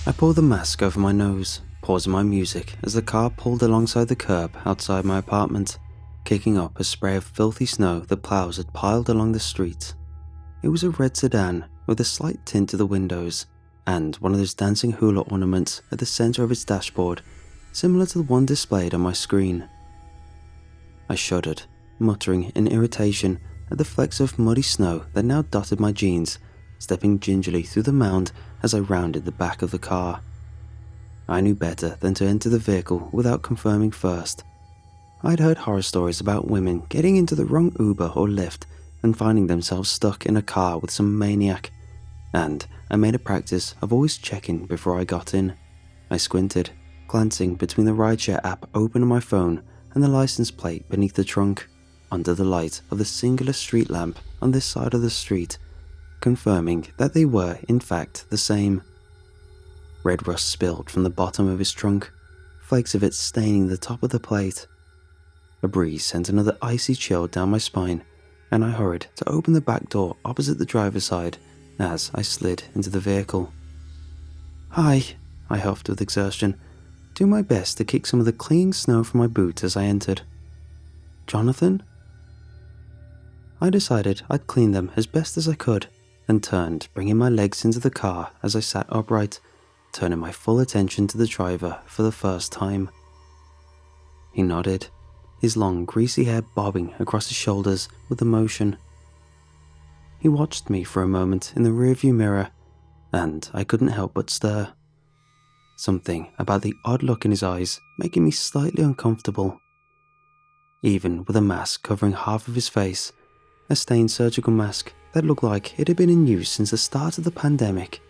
I pulled the mask over my nose, pausing my music as the car pulled alongside the curb outside my apartment, kicking up a spray of filthy snow the plows had piled along the street. It was a red sedan with a slight tint to the windows and one of those dancing hula ornaments at the center of its dashboard, similar to the one displayed on my screen. I shuddered, muttering in irritation at the flecks of muddy snow that now dotted my jeans, stepping gingerly through the mound as I rounded the back of the car. I knew better than to enter the vehicle without confirming first. I'd heard horror stories about women getting into the wrong Uber or Lyft and finding themselves stuck in a car with some maniac, and I made a practice of always checking before I got in. I squinted, glancing between the rideshare app open on my phone and the license plate beneath the trunk, under the light of the singular street lamp on this side of the street, confirming that they were in fact the same. Red rust spilled from the bottom of his trunk, flakes of it staining the top of the plate. A breeze sent another icy chill down my spine, and I hurried to open the back door opposite the driver's side as I slid into the vehicle. "Hi," I huffed with exertion, doing my best to kick some of the clinging snow from my boots as I entered. "Jonathan?" I decided I'd clean them as best as I could and turned, bringing my legs into the car as I sat upright, turning my full attention to the driver for the first time. He nodded, his long, greasy hair bobbing across his shoulders with emotion. He watched me for a moment in the rearview mirror, and I couldn't help but stare. Something about the odd look in his eyes making me slightly uncomfortable. Even with a mask covering half of his face, a stained surgical mask that looked like it had been in use since the start of the pandemic,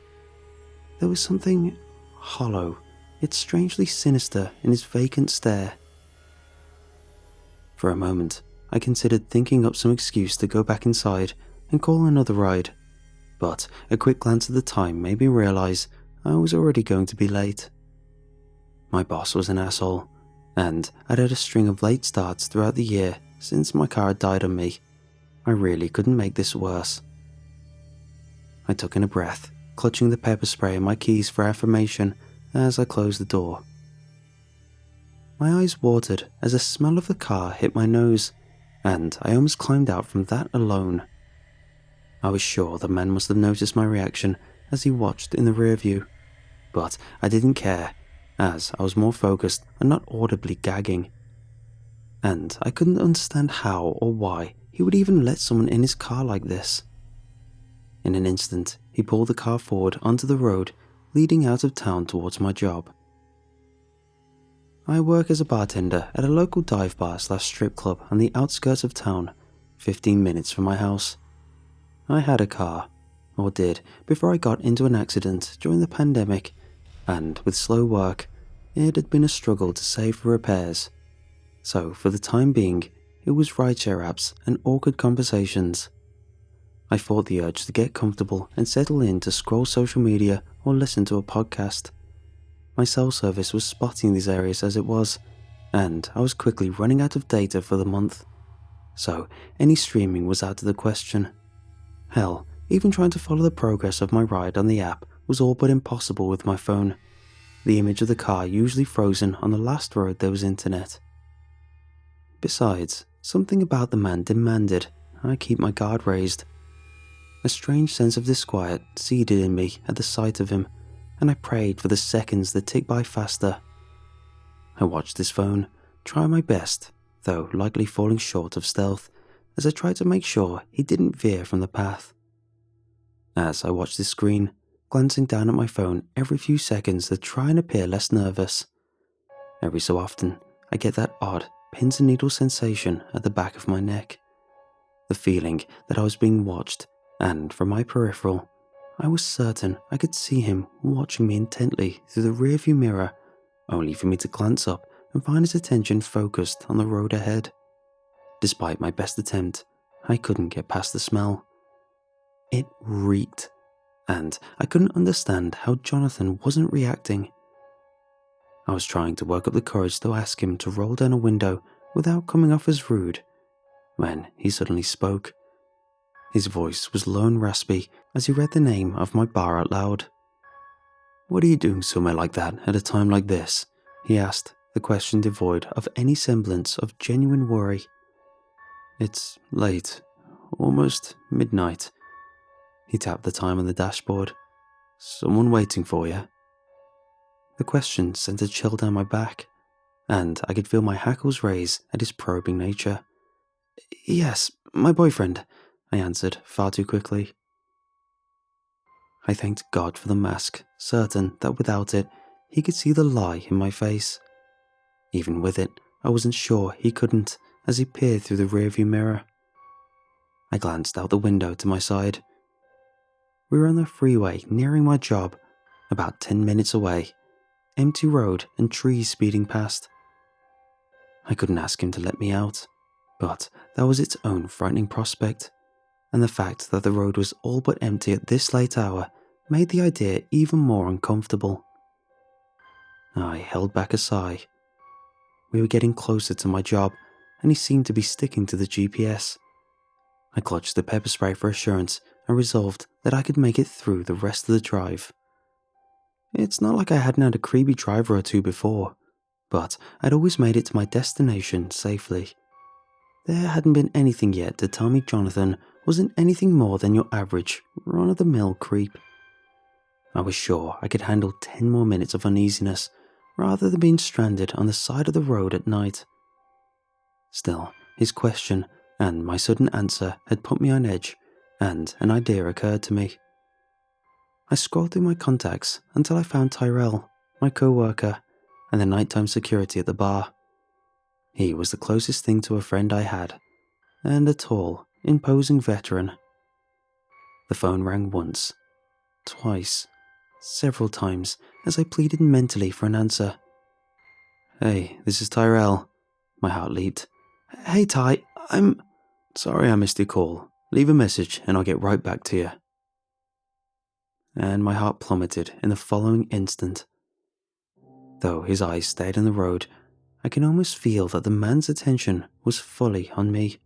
there was something hollow, yet strangely sinister in his vacant stare. For a moment, I considered thinking up some excuse to go back inside and call another ride, but a quick glance at the time made me realize I was already going to be late. My boss was an asshole, and I'd had a string of late starts throughout the year since my car had died on me. I really couldn't make this worse. I took in a breath, clutching the pepper spray and my keys for affirmation as I closed the door. My eyes watered as the smell of the car hit my nose, and I almost climbed out from that alone. I was sure the man must have noticed my reaction as he watched in the rear view, but I didn't care, as I was more focused on not audibly gagging. And I couldn't understand how or why he would even let someone in his car like this. In an instant, he pulled the car forward onto the road leading out of town towards my job. I work as a bartender at a local dive bar / strip club on the outskirts of town, 15 minutes from my house. I had a car, or did, before I got into an accident during the pandemic, and with slow work, it had been a struggle to save for repairs. So for the time being, it was rideshare apps and awkward conversations. I fought the urge to get comfortable and settle in to scroll social media or listen to a podcast. My cell service was spotting these areas as it was, and I was quickly running out of data for the month. So any streaming was out of the question. Hell, even trying to follow the progress of my ride on the app was all but impossible with my phone. The image of the car usually frozen on the last road there was internet. Besides, something about the man demanded I keep my guard raised. A strange sense of disquiet seeded in me at the sight of him, and I prayed for the seconds that ticked by faster. I watched his phone, trying my best, though likely falling short of stealth, as I tried to make sure he didn't veer from the path. As I watched his screen, glancing down at my phone every few seconds to try and appear less nervous. Every so often, I get that odd pins and needles sensation at the back of my neck. The feeling that I was being watched, and from my peripheral, I was certain I could see him watching me intently through the rearview mirror, only for me to glance up and find his attention focused on the road ahead. Despite my best attempt, I couldn't get past the smell. It reeked, and I couldn't understand how Jonathan wasn't reacting. I was trying to work up the courage to ask him to roll down a window without coming off as rude, when he suddenly spoke. His voice was low and raspy as he read the name of my bar out loud. "What are you doing somewhere like that at a time like this?" he asked, the question devoid of any semblance of genuine worry. "It's late. Almost midnight." He tapped the time on the dashboard. "Someone waiting for you?" The question sent a chill down my back, and I could feel my hackles raise at his probing nature. "Yes, my boyfriend," I answered far too quickly. I thanked God for the mask, certain that without it, he could see the lie in my face. Even with it, I wasn't sure he couldn't as he peered through the rearview mirror. I glanced out the window to my side. We were on the freeway nearing my job, about 10 minutes away, empty road and trees speeding past. I couldn't ask him to let me out, but that was its own frightening prospect, and the fact that the road was all but empty at this late hour made the idea even more uncomfortable. I held back a sigh. We were getting closer to my job, and he seemed to be sticking to the GPS. I clutched the pepper spray for assurance and resolved that I could make it through the rest of the drive. It's not like I hadn't had a creepy driver or two before, but I'd always made it to my destination safely. There hadn't been anything yet to tell me Jonathan wasn't anything more than your average, run-of-the-mill creep. I was sure I could handle 10 more minutes of uneasiness rather than being stranded on the side of the road at night. Still, his question and my sudden answer had put me on edge, and an idea occurred to me. I scrolled through my contacts until I found Tyrell, my co-worker, and the nighttime security at the bar. He was the closest thing to a friend I had, and a tall, imposing veteran. The phone rang once, twice, several times as I pleaded mentally for an answer. "Hey, this is Tyrell." My heart leaped. "Hey Ty, I'm sorry I missed your call. Leave a message and I'll get right back to you." And my heart plummeted in the following instant. Though his eyes stayed on the road, I can almost feel that the man's attention was fully on me.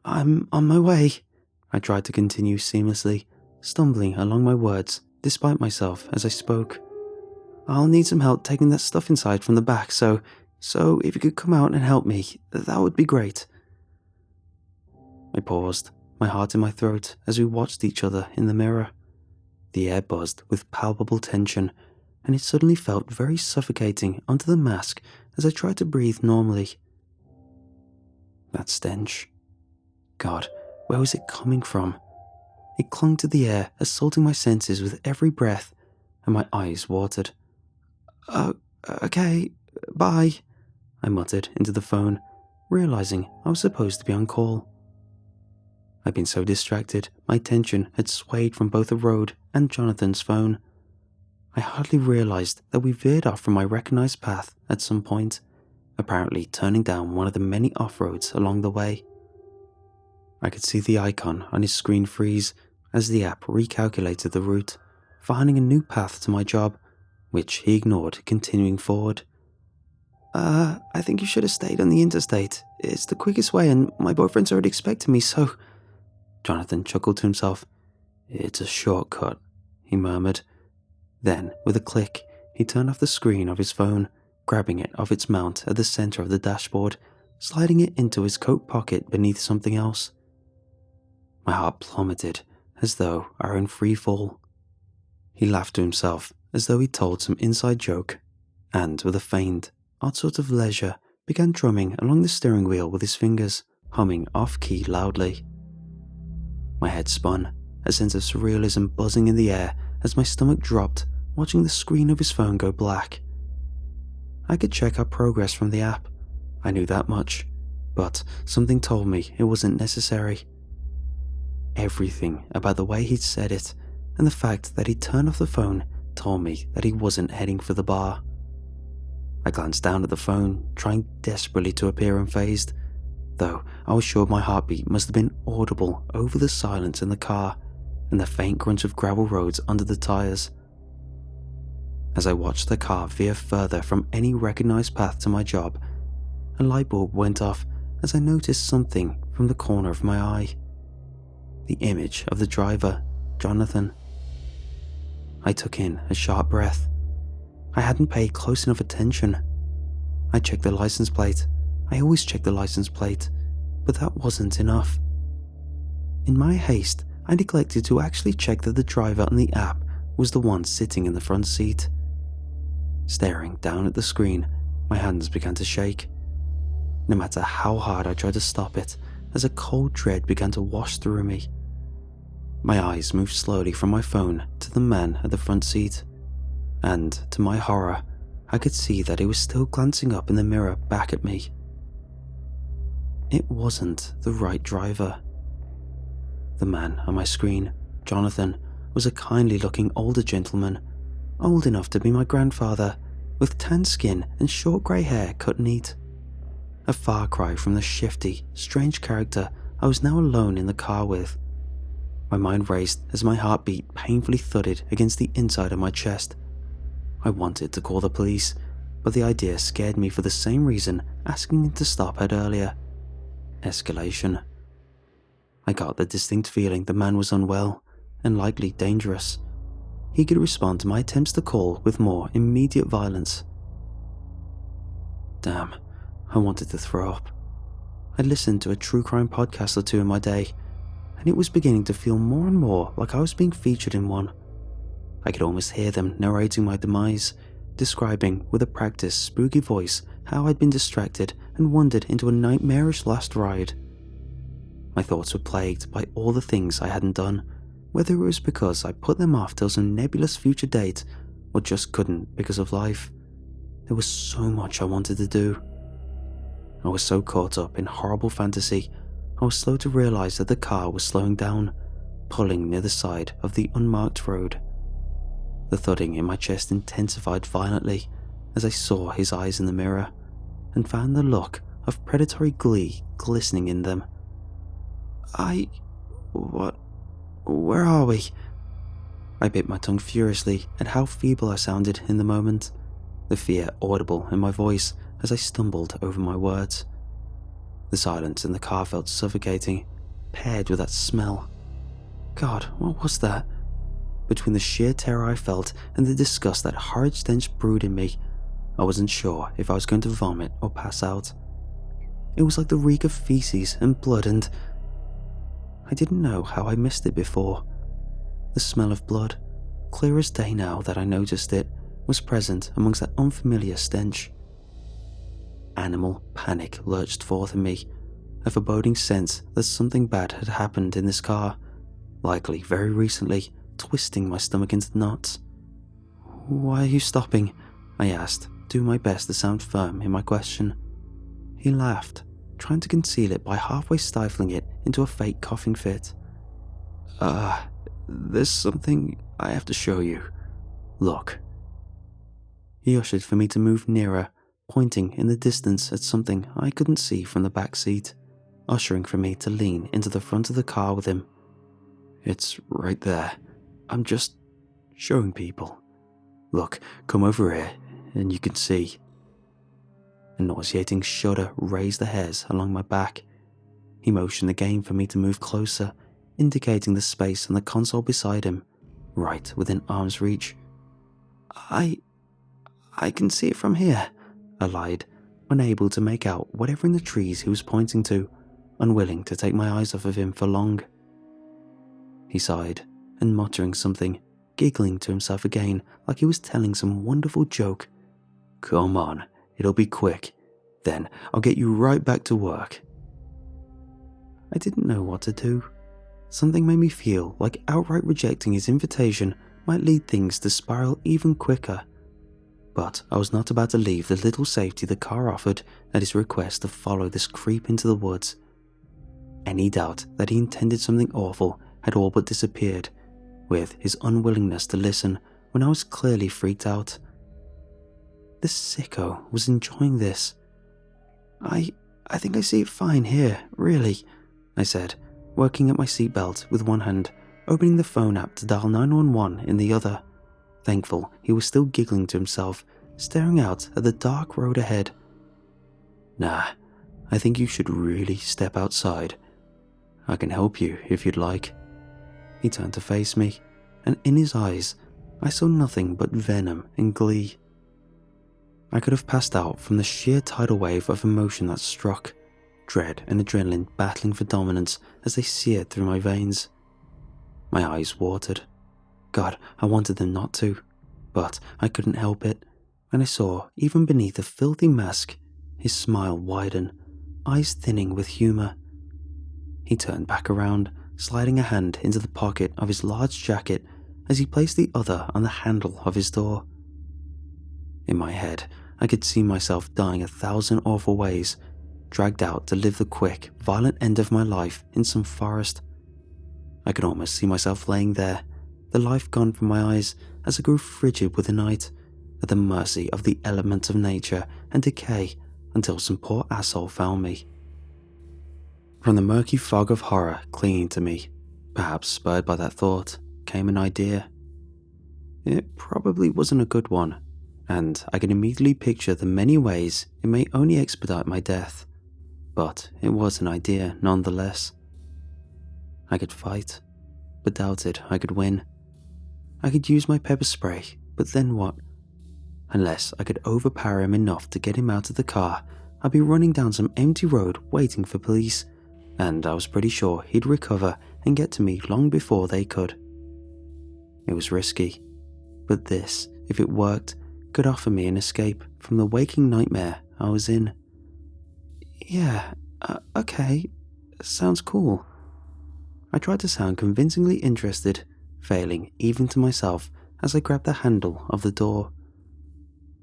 "I'm on my way," I tried to continue seamlessly, stumbling along my words despite myself as I spoke. "I'll need some help taking that stuff inside from the back, so if you could come out and help me, that would be great." I paused, my heart in my throat as we watched each other in the mirror. The air buzzed with palpable tension, and it suddenly felt very suffocating under the mask as I tried to breathe normally. That stench. God, where was it coming from? It clung to the air, assaulting my senses with every breath, and my eyes watered. Okay, bye," I muttered into the phone, realizing I was supposed to be on call. I'd been so distracted, my attention had swayed from both the road and Jonathan's phone. I hardly realized that we veered off from my recognized path at some point, apparently turning down one of the many off-roads along the way. I could see the icon on his screen freeze as the app recalculated the route, finding a new path to my job, which he ignored, continuing forward. I think you should have stayed on the interstate. It's the quickest way and my boyfriend's already expecting me, so..." Jonathan chuckled to himself. "It's a shortcut," he murmured. Then, with a click, he turned off the screen of his phone, grabbing it off its mount at the center of the dashboard, sliding it into his coat pocket beneath something else. My heart plummeted, as though I were in free fall. He laughed to himself, as though he'd told some inside joke, and with a feigned, odd sort of leisure, began drumming along the steering wheel with his fingers, humming off-key loudly. My head spun, a sense of surrealism buzzing in the air as my stomach dropped, watching the screen of his phone go black. I could check our progress from the app. I knew that much, but something told me it wasn't necessary. Everything about the way he'd said it, and the fact that he'd turned off the phone, told me that he wasn't heading for the bar. I glanced down at the phone, trying desperately to appear unfazed, though I was sure my heartbeat must have been audible over the silence in the car and the faint crunch of gravel roads under the tires. As I watched the car veer further from any recognized path to my job, a light bulb went off as I noticed something from the corner of my eye. The image of the driver, Jonathan. I took in a sharp breath. I hadn't paid close enough attention. I checked the license plate. I always check the license plate, but that wasn't enough. In my haste, I neglected to actually check that the driver on the app was the one sitting in the front seat. Staring down at the screen, my hands began to shake. No matter how hard I tried to stop it, as a cold dread began to wash through me. My eyes moved slowly from my phone to the man at the front seat, and to my horror, I could see that he was still glancing up in the mirror back at me. It wasn't the right driver. The man on my screen, Jonathan, was a kindly-looking older gentleman, old enough to be my grandfather, with tan skin and short grey hair cut neat. A far cry from the shifty, strange character I was now alone in the car with. My mind raced as my heartbeat painfully thudded against the inside of my chest. I wanted to call the police, but the idea scared me for the same reason asking him to stop had earlier. Escalation. I got the distinct feeling the man was unwell and likely dangerous. He could respond to my attempts to call with more immediate violence. Damn, I wanted to throw up. I'd listened to a true crime podcast or two in my day, and it was beginning to feel more and more like I was being featured in one. I could almost hear them narrating my demise, describing with a practiced, spooky voice how I'd been distracted and wandered into a nightmarish last ride. My thoughts were plagued by all the things I hadn't done, whether it was because I put them off till some nebulous future date or just couldn't because of life. There was so much I wanted to do. I was so caught up in horrible fantasy, I was slow to realize that the car was slowing down, pulling near the side of the unmarked road. The thudding in my chest intensified violently as I saw his eyes in the mirror and found the look of predatory glee glistening in them. Where are we? I bit my tongue furiously at how feeble I sounded in the moment, the fear audible in my voice as I stumbled over my words. The silence in the car felt suffocating, paired with that smell. God, what was that? Between the sheer terror I felt and the disgust that horrid stench brewed in me, I wasn't sure if I was going to vomit or pass out. It was like the reek of feces and blood, and I didn't know how I missed it before. The smell of blood, clear as day now that I noticed it, was present amongst that unfamiliar stench. Animal panic lurched forth in me, a foreboding sense that something bad had happened in this car, likely very recently, twisting my stomach into knots. "Why are you stopping?" I asked, doing my best to sound firm in my question. He laughed, trying to conceal it by halfway stifling it into a fake coughing fit. There's something I have to show you. Look." He ushered for me to move nearer, pointing in the distance at something I couldn't see from the back seat, ushering for me to lean into the front of the car with him. "It's right there. I'm just showing people. Look, come over here and you can see." A nauseating shudder raised the hairs along my back. He motioned again for me to move closer, indicating the space on the console beside him, right within arm's reach. I can see it from here," I lied, unable to make out whatever in the trees he was pointing to, unwilling to take my eyes off of him for long. He sighed, and muttering something, giggling to himself again like he was telling some wonderful joke. "Come on, it'll be quick. Then I'll get you right back to work." I didn't know what to do. Something made me feel like outright rejecting his invitation might lead things to spiral even quicker. But I was not about to leave the little safety the car offered at his request to follow this creep into the woods. Any doubt that he intended something awful had all but disappeared, with his unwillingness to listen when I was clearly freaked out. The sicko was enjoying this. I think I see it fine here, really," I said, working at my seatbelt with one hand, opening the phone app to dial 911 in the other. Thankful he was still giggling to himself, staring out at the dark road ahead. "Nah, I think you should really step outside. I can help you if you'd like." He turned to face me, and in his eyes I saw nothing but venom and glee. I could have passed out from the sheer tidal wave of emotion that struck, dread and adrenaline battling for dominance as they seared through my veins. My eyes watered. God, I wanted them not to, but I couldn't help it, and I saw, even beneath the filthy mask, his smile widen, eyes thinning with humour. He turned back around, sliding a hand into the pocket of his large jacket as he placed the other on the handle of his door. In my head, I could see myself dying 1,000 awful ways, dragged out to live the quick, violent end of my life in some forest. I could almost see myself laying there, the life gone from my eyes as I grew frigid with the night, at the mercy of the elements of nature and decay until some poor asshole found me. From the murky fog of horror clinging to me, perhaps spurred by that thought, came an idea. It probably wasn't a good one, and I could immediately picture the many ways it may only expedite my death, but it was an idea nonetheless. I could fight, but doubted I could win. I could use my pepper spray, but then what? Unless I could overpower him enough to get him out of the car, I'd be running down some empty road waiting for police, and I was pretty sure he'd recover and get to me long before they could. It was risky, but this, if it worked, could offer me an escape from the waking nightmare I was in. Yeah, okay, sounds cool. I tried to sound convincingly interested, failing even to myself as I grabbed the handle of the door.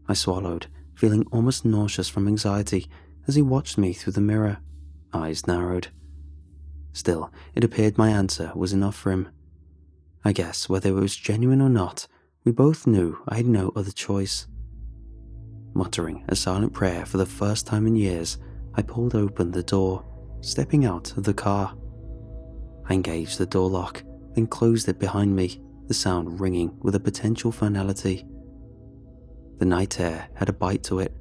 I swallowed, feeling almost nauseous from anxiety as he watched me through the mirror, eyes narrowed. Still, it appeared my answer was enough for him. I guess whether it was genuine or not, we both knew I had no other choice. Muttering a silent prayer for the first time in years, I pulled open the door, stepping out of the car. I engaged the door lock, then closed it behind me, the sound ringing with a potential finality. The night air had a bite to it,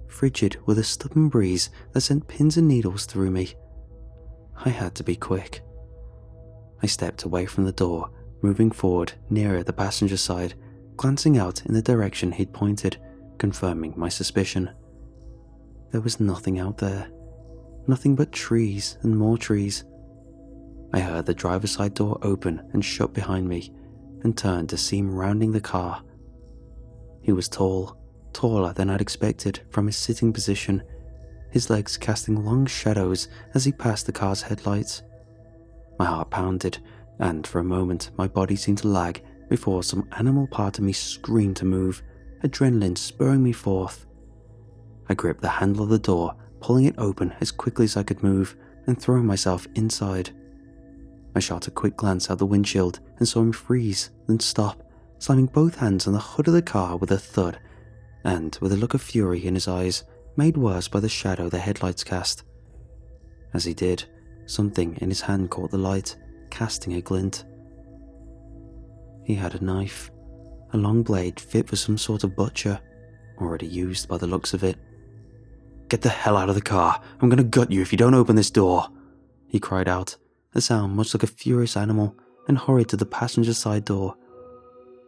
frigid with a stubborn breeze that sent pins and needles through me. I had to be quick. I stepped away from the door, moving forward nearer the passenger side, glancing out in the direction he'd pointed, confirming my suspicion. There was nothing out there. Nothing but trees and more trees. I heard the driver's side door open and shut behind me, and turned to see him rounding the car. He was tall, taller than I'd expected from his sitting position, his legs casting long shadows as he passed the car's headlights. My heart pounded, and for a moment my body seemed to lag before some animal part of me screamed to move, adrenaline spurring me forth. I gripped the handle of the door, pulling it open as quickly as I could move, and throwing myself inside. I shot a quick glance out the windshield and saw him freeze, then stop, slamming both hands on the hood of the car with a thud, and with a look of fury in his eyes, made worse by the shadow the headlights cast. As he did, something in his hand caught the light, casting a glint. He had a knife, a long blade fit for some sort of butcher, already used by the looks of it. "Get the hell out of the car, I'm gonna gut you if you don't open this door," he cried out, a sound much like a furious animal, and hurried to the passenger side door.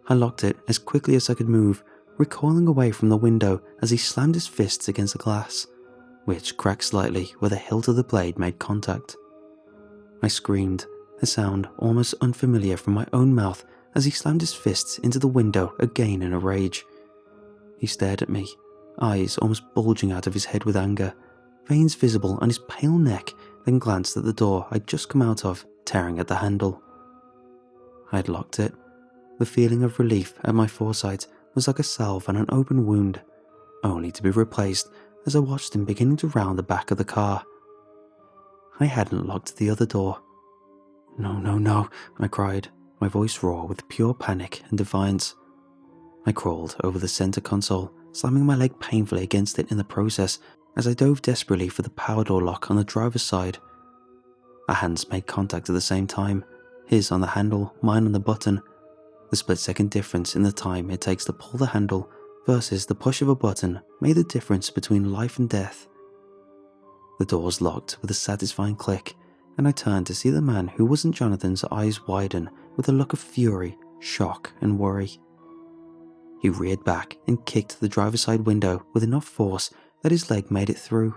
I locked it as quickly as I could move, recoiling away from the window as he slammed his fists against the glass, which cracked slightly where the hilt of the blade made contact. I screamed, a sound almost unfamiliar from my own mouth as he slammed his fists into the window again in a rage. He stared at me, eyes almost bulging out of his head with anger, veins visible on his pale neck, then glanced at the door I'd just come out of, tearing at the handle. I had locked it. The feeling of relief at my foresight was like a salve on an open wound, only to be replaced as I watched him beginning to round the back of the car. I hadn't locked the other door. "No, no, no," I cried, my voice raw with pure panic and defiance. I crawled over the center console, slamming my leg painfully against it in the process as I dove desperately for the power door lock on the driver's side. Our hands made contact at the same time, his on the handle, mine on the button. The split-second difference in the time it takes to pull the handle versus the push of a button made the difference between life and death. The doors locked with a satisfying click, and I turned to see the man who wasn't Jonathan's eyes widen with a look of fury, shock, and worry. He reared back and kicked the driver's side window with enough force that his leg made it through,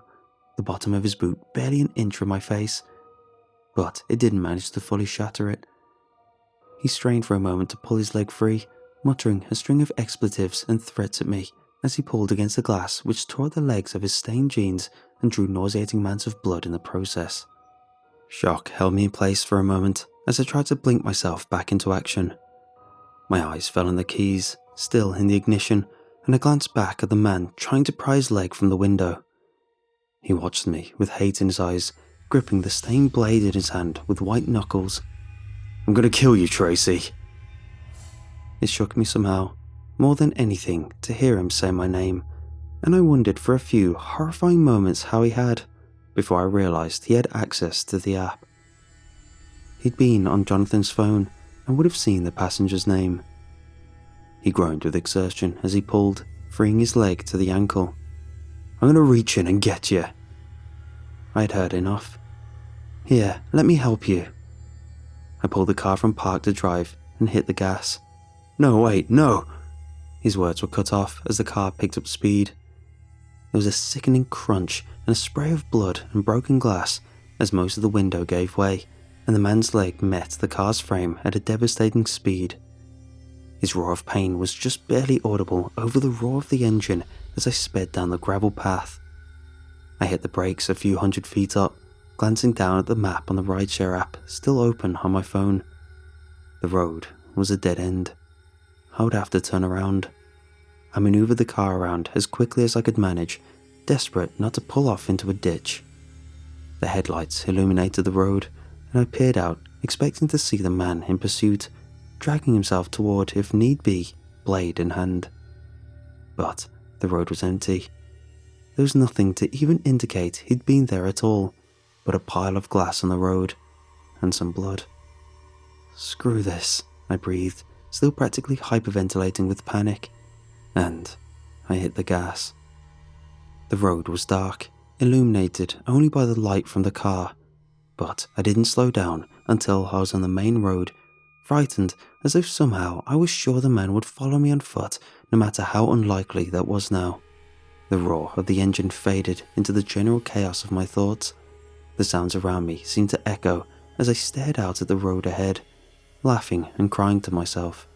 the bottom of his boot barely an inch from my face, but it didn't manage to fully shatter it. He strained for a moment to pull his leg free, muttering a string of expletives and threats at me as he pulled against the glass, which tore at the legs of his stained jeans and drew nauseating amounts of blood in the process. Shock held me in place for a moment as I tried to blink myself back into action. My eyes fell on the keys, still in the ignition, and I glanced back at the man trying to pry his leg from the window. He watched me with hate in his eyes, gripping the stained blade in his hand with white knuckles. "I'm gonna kill you, Tracy." It shook me somehow, more than anything, to hear him say my name, and I wondered for a few horrifying moments how he had, before I realized he had access to the app. He'd been on Jonathan's phone and would have seen the passenger's name. He groaned with exertion as he pulled, freeing his leg to the ankle. "I'm gonna reach in and get you." I had heard enough. "Here, let me help you." I pulled the car from park to drive and hit the gas. "No, wait, no!" His words were cut off as the car picked up speed. There was a sickening crunch and a spray of blood and broken glass as most of the window gave way and the man's leg met the car's frame at a devastating speed. His roar of pain was just barely audible over the roar of the engine as I sped down the gravel path. I hit the brakes a few hundred feet up, glancing down at the map on the rideshare app still open on my phone. The road was a dead end. I would have to turn around. I maneuvered the car around as quickly as I could manage, desperate not to pull off into a ditch. The headlights illuminated the road, and I peered out, expecting to see the man in pursuit, dragging himself toward, if need be, blade in hand. But the road was empty. There was nothing to even indicate he'd been there at all, but a pile of glass on the road, and some blood. "Screw this," I breathed, still practically hyperventilating with panic, and I hit the gas. The road was dark, illuminated only by the light from the car, but I didn't slow down until I was on the main road, frightened as if somehow I was sure the man would follow me on foot, no matter how unlikely that was now. The roar of the engine faded into the general chaos of my thoughts. The sounds around me seemed to echo as I stared out at the road ahead, laughing and crying to myself.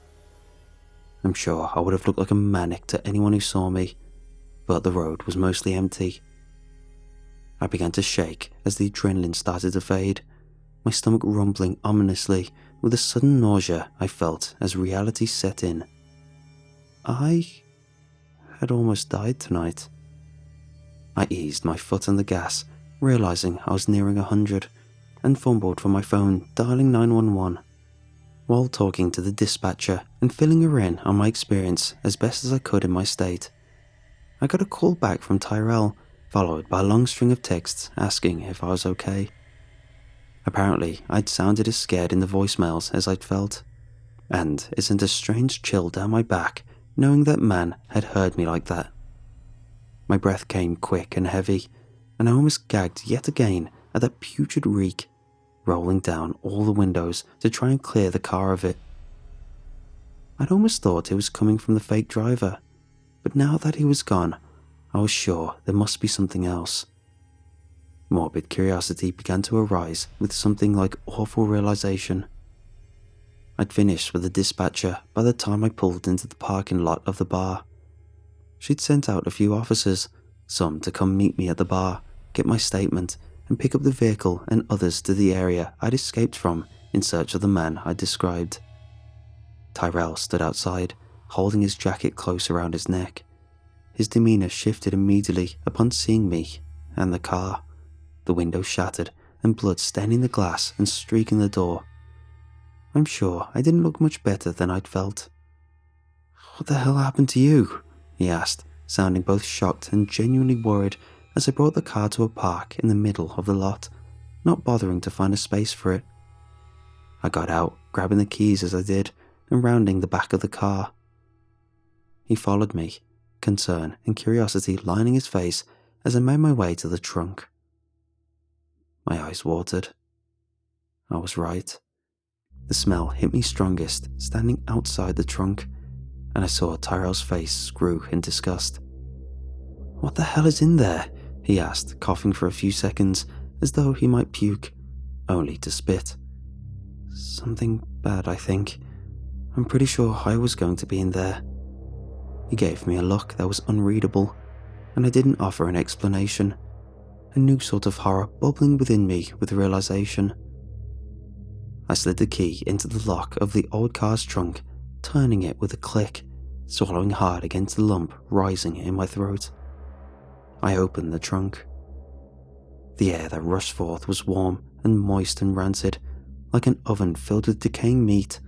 I'm sure I would have looked like a maniac to anyone who saw me, but the road was mostly empty. I began to shake as the adrenaline started to fade, my stomach rumbling ominously with the sudden nausea I felt as reality set in. I had almost died tonight. I eased my foot on the gas, realizing I was nearing 100, and fumbled for my phone, dialing 911. While talking to the dispatcher and filling her in on my experience as best as I could in my state, I got a call back from Tyrell, followed by a long string of texts asking if I was okay. Apparently, I'd sounded as scared in the voicemails as I'd felt, and it sent a strange chill down my back knowing that man had heard me like that. My breath came quick and heavy, and I almost gagged yet again at that putrid reek, rolling down all the windows to try and clear the car of it. I'd almost thought it was coming from the fake driver, but now that he was gone, I was sure there must be something else. Morbid curiosity began to arise with something like awful realization. I'd finished with the dispatcher by the time I pulled into the parking lot of the bar. She'd sent out a few officers, some to come meet me at the bar, get my statement, and pick up the vehicle, and others to the area I'd escaped from in search of the man I'd described. Tyrell stood outside, holding his jacket close around his neck. His demeanor shifted immediately upon seeing me and the car, the window shattered and blood staining the glass and streaking the door. I'm sure I didn't look much better than I'd felt. "What the hell happened to you?" he asked, sounding both shocked and genuinely worried as I brought the car to a park in the middle of the lot, not bothering to find a space for it. I got out, grabbing the keys as I did, and rounding the back of the car. He followed me, concern and curiosity lining his face as I made my way to the trunk. My eyes watered. I was right. The smell hit me strongest standing outside the trunk, and I saw Tyrell's face screw in disgust. "What the hell is in there?" he asked, coughing for a few seconds as though he might puke, only to spit. "Something bad, I think. I'm pretty sure I was going to be in there." He gave me a look that was unreadable, and I didn't offer an explanation, a new sort of horror bubbling within me with realization. I slid the key into the lock of the old car's trunk, turning it with a click, swallowing hard against the lump rising in my throat. I opened the trunk. The air that rushed forth was warm and moist and rancid, like an oven filled with decaying meat.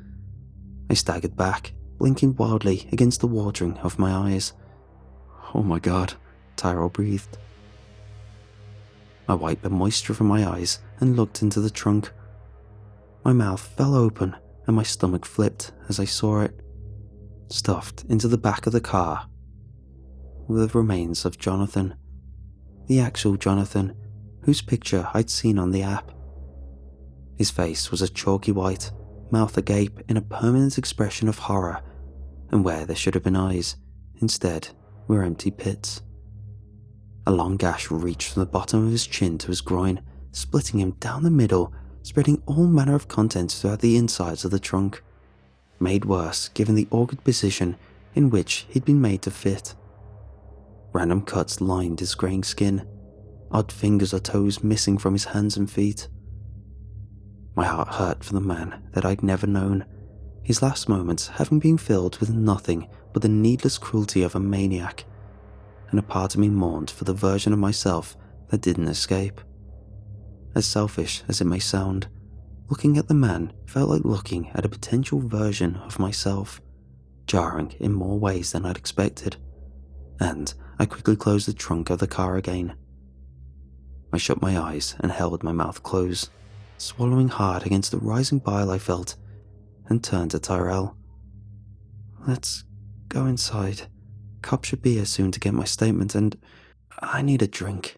I staggered back, blinking wildly against the watering of my eyes. "Oh my God," Tyrell breathed. I wiped the moisture from my eyes and looked into the trunk. My mouth fell open and my stomach flipped as I saw it. Stuffed into the back of the car were the remains of Jonathan, the actual Jonathan, whose picture I'd seen on the app. His face was a chalky white, mouth agape in a permanent expression of horror, and where there should have been eyes, instead were empty pits. A long gash reached from the bottom of his chin to his groin, splitting him down the middle, spreading all manner of contents throughout the insides of the trunk, made worse given the awkward position in which he'd been made to fit. Random cuts lined his greying skin, odd fingers or toes missing from his hands and feet. My heart hurt for the man that I'd never known, his last moments having been filled with nothing but the needless cruelty of a maniac, and a part of me mourned for the version of myself that didn't escape. As selfish as it may sound, looking at the man felt like looking at a potential version of myself, jarring in more ways than I'd expected, and I quickly closed the trunk of the car again. I shut my eyes and held my mouth closed, swallowing hard against the rising bile I felt, and turned to Tyrell. "Let's go inside. Cop should be here soon to get my statement, and I need a drink."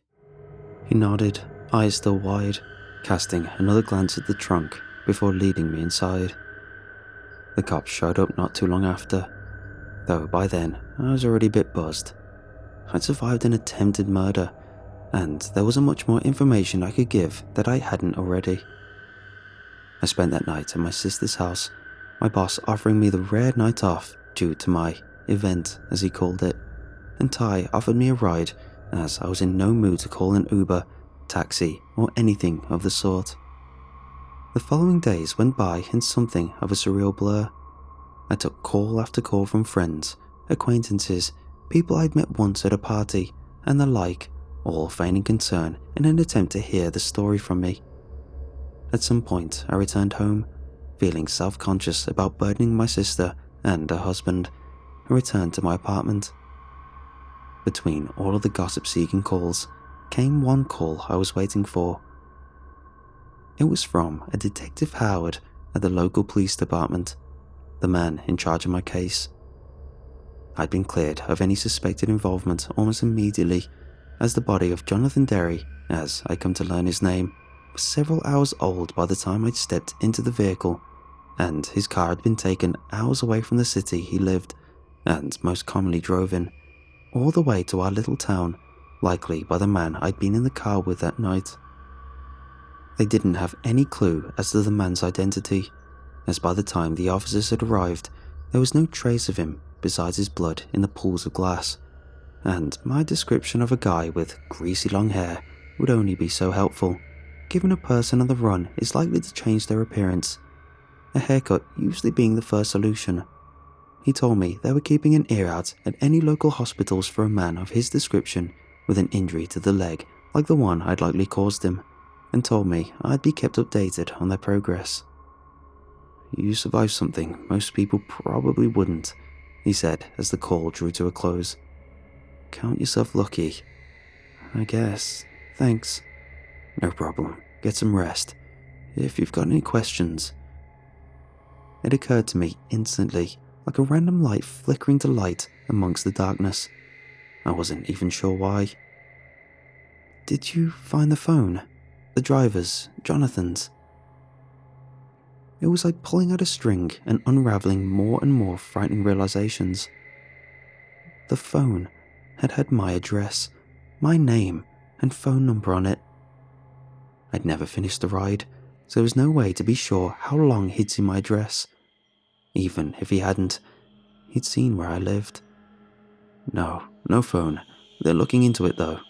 He nodded, eyes still wide, casting another glance at the trunk before leading me inside. The cops showed up not too long after, though by then I was already a bit buzzed. I'd survived an attempted murder, and there wasn't much more information I could give that I hadn't already. I spent that night at my sister's house, my boss offering me the rare night off due to my event, as he called it, and Ty offered me a ride as I was in no mood to call an Uber, taxi, or anything of the sort. The following days went by in something of a surreal blur. I took call after call from friends, acquaintances, people I'd met once at a party, and the like, all feigning concern in an attempt to hear the story from me. At some point, I returned home, feeling self-conscious about burdening my sister and her husband, and returned to my apartment. Between all of the gossip-seeking calls came one call I was waiting for. It was from a Detective Howard at the local police department, the man in charge of my case. I'd been cleared of any suspected involvement almost immediately, as the body of Jonathan Derry, as I come to learn his name, was several hours old by the time I'd stepped into the vehicle, and his car had been taken hours away from the city he lived and most commonly drove in, all the way to our little town, likely by the man I'd been in the car with that night. They didn't have any clue as to the man's identity, as by the time the officers had arrived, there was no trace of him besides his blood in the pools of glass, and my description of a guy with greasy long hair would only be so helpful, given a person on the run is likely to change their appearance, a haircut usually being the first solution. He told me they were keeping an ear out at any local hospitals for a man of his description with an injury to the leg like the one I'd likely caused him, and told me I'd be kept updated on their progress. "You survived something most people probably wouldn't," he said as the call drew to a close. "Count yourself lucky." "I guess. Thanks." "No problem. Get some rest. If you've got any questions." It occurred to me instantly, like a random light flickering to light amongst the darkness. I wasn't even sure why. "Did you find the phone? The driver's, Jonathan's?" It was like pulling out a string and unraveling more and more frightening realizations. The phone had had my address, my name, and phone number on it. I'd never finished the ride, so there was no way to be sure how long he'd seen my address. Even if he hadn't, he'd seen where I lived. No phone. They're looking into it though.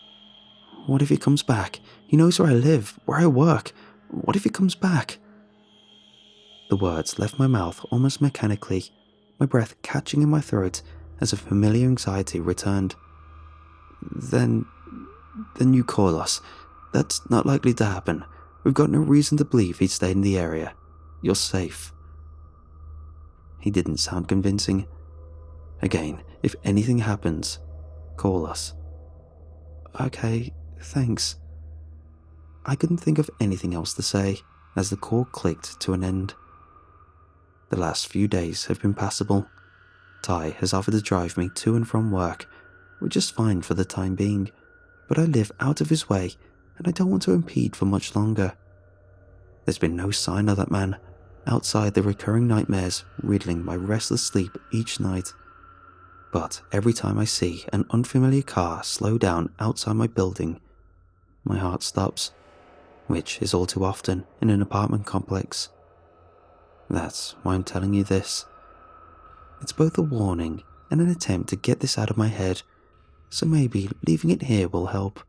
What if he comes back? He knows where I live, where I work. What if he comes back? The words left my mouth almost mechanically, my breath catching in my throat as a familiar anxiety returned. Then you call us. That's not likely to happen. We've got no reason to believe he'd stayed in the area. You're safe. He didn't sound convincing. Again, if anything happens, call us. Okay, thanks. I couldn't think of anything else to say as the call clicked to an end. The last few days have been passable. Ty has offered to drive me to and from work, which is fine for the time being, but I live out of his way and I don't want to impede for much longer. There's been no sign of that man, outside the recurring nightmares riddling my restless sleep each night. But every time I see an unfamiliar car slow down outside my building, my heart stops, which is all too often in an apartment complex. That's why I'm telling you this. It's both a warning and an attempt to get this out of my head, so maybe leaving it here will help.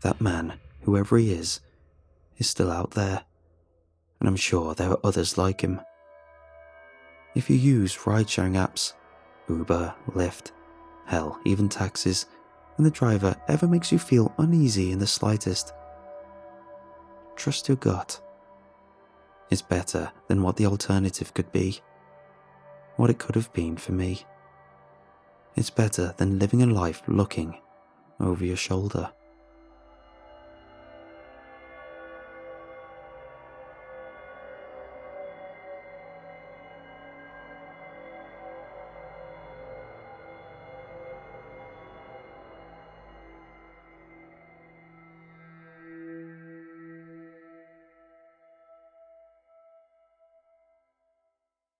That man, whoever he is still out there, and I'm sure there are others like him. If you use ride-sharing apps, Uber, Lyft, hell, even taxis, and the driver ever makes you feel uneasy in the slightest, trust your gut. It's better than what the alternative could be, what it could have been for me. It's better than living a life looking over your shoulder.